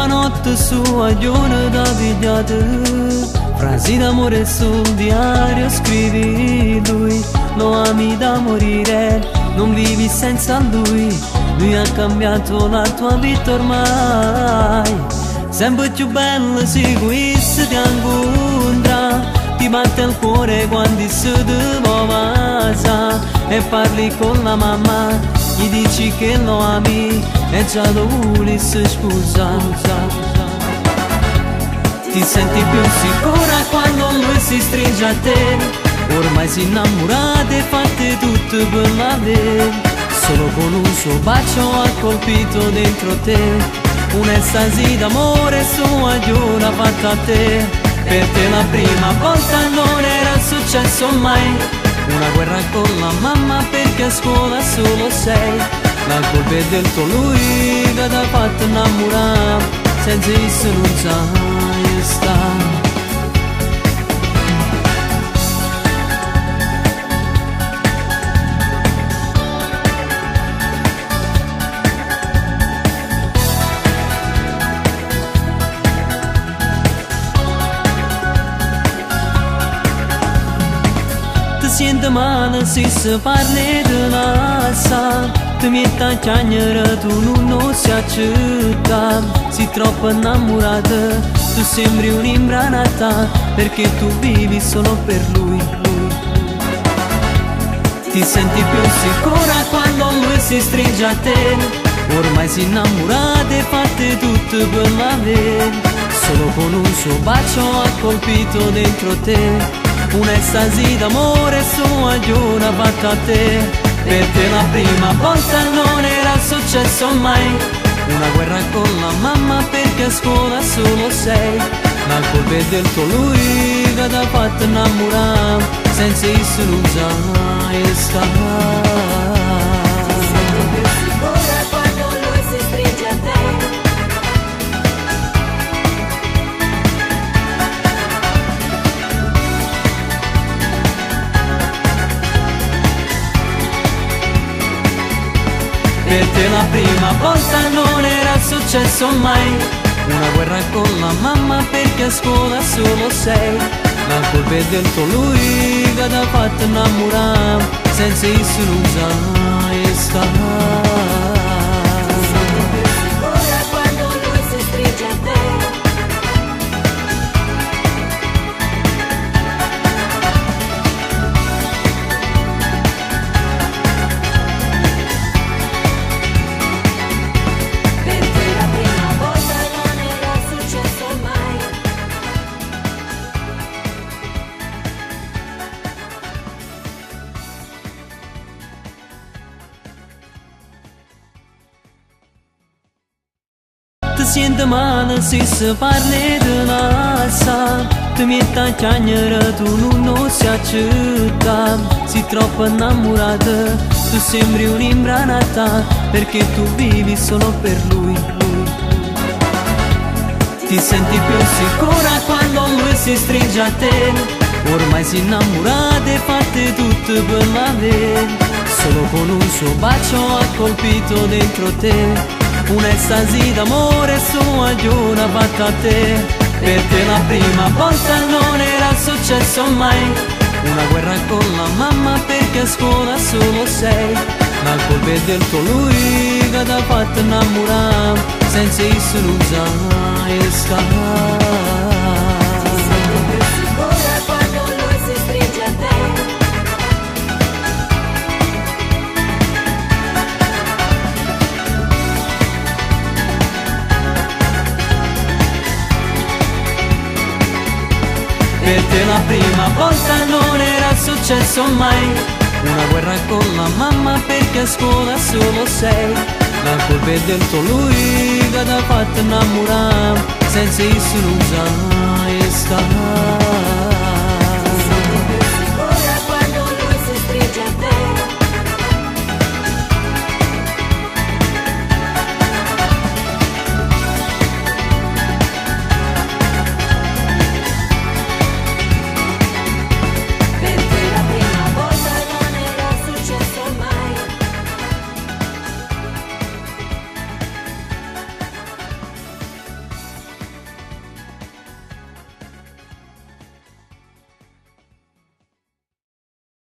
prima notte su aglione da pigliate, frasi d'amore sul diario scrivi lui. Lo ami da morire, non vivi senza lui. Lui ha cambiato la tua vita ormai. Sempre più bello se questo ti incontra, ti batte il cuore quando si ti passa e parli con la mamma, gli dici che lo ami e già lo vuoi si scusa. Ti senti più sicura quando lui si stringe a te, ormai si innamorate e fate tutto per l'avere. Solo con un suo bacio ha colpito dentro te un'estasi d'amore sua giura fatta a te. Per te la prima volta non era successo mai, una guerra con la mamma perché a scuola solo sei. La colpa è del tuo lui che ti ha fatto innamorare, senza esso non sai stare. Siente male se si parla di lascia, ti metti a chiagnere, tu non si accetta. Sei troppo innamorata, tu sembri un'imbranata, perché tu vivi solo per lui. Ti senti più sicura quando lui si stringe a te, ormai si innamorate e fate tutto per l'avere. Solo con un suo bacio ha colpito dentro te un'estasi d'amore sua giura fatta a te. Per te la prima volta non era successo mai, una guerra con la mamma perché a scuola solo sei. La colpa è del tuo lui che ti ha fatto innamorare, senza esso non sai stare. Ti senti più sicura quando lui si stringe a te. Per te la prima volta non era successo mai, una guerra con la mamma perché a scuola solo sei. La colpa è del tuo lui che ti ha fatto innamorare, senza esso non sai stare. Ti senti più sicura quando lui si stringe a te. Ti senti male se si parla di lascia, ti metti a chiagnere, tu non si accetta. Sei troppo innamorata, tu sembri un'imbranata, perché tu vivi solo per lui. Ti senti più sicura quando lui si stringe a te, ormai si innamorate e fate tutto per l'avere. Solo con un suo bacio ha colpito dentro te un'estasi d'amore sua giura fatta a te. Per te la prima volta non era successo mai, una guerra con la mamma perché a scuola solo sei. La colpa è del tuo lui che ti ha fatto innamorare, senza esso non sai stare. Ti senti più sicura quando lui si stringe a te. Per te la prima volta non era successo mai, una guerra con la mamma perché a scuola solo sei. La colpa è del tuo lui che ti ha fatto innamorare, senza esso non sai stare.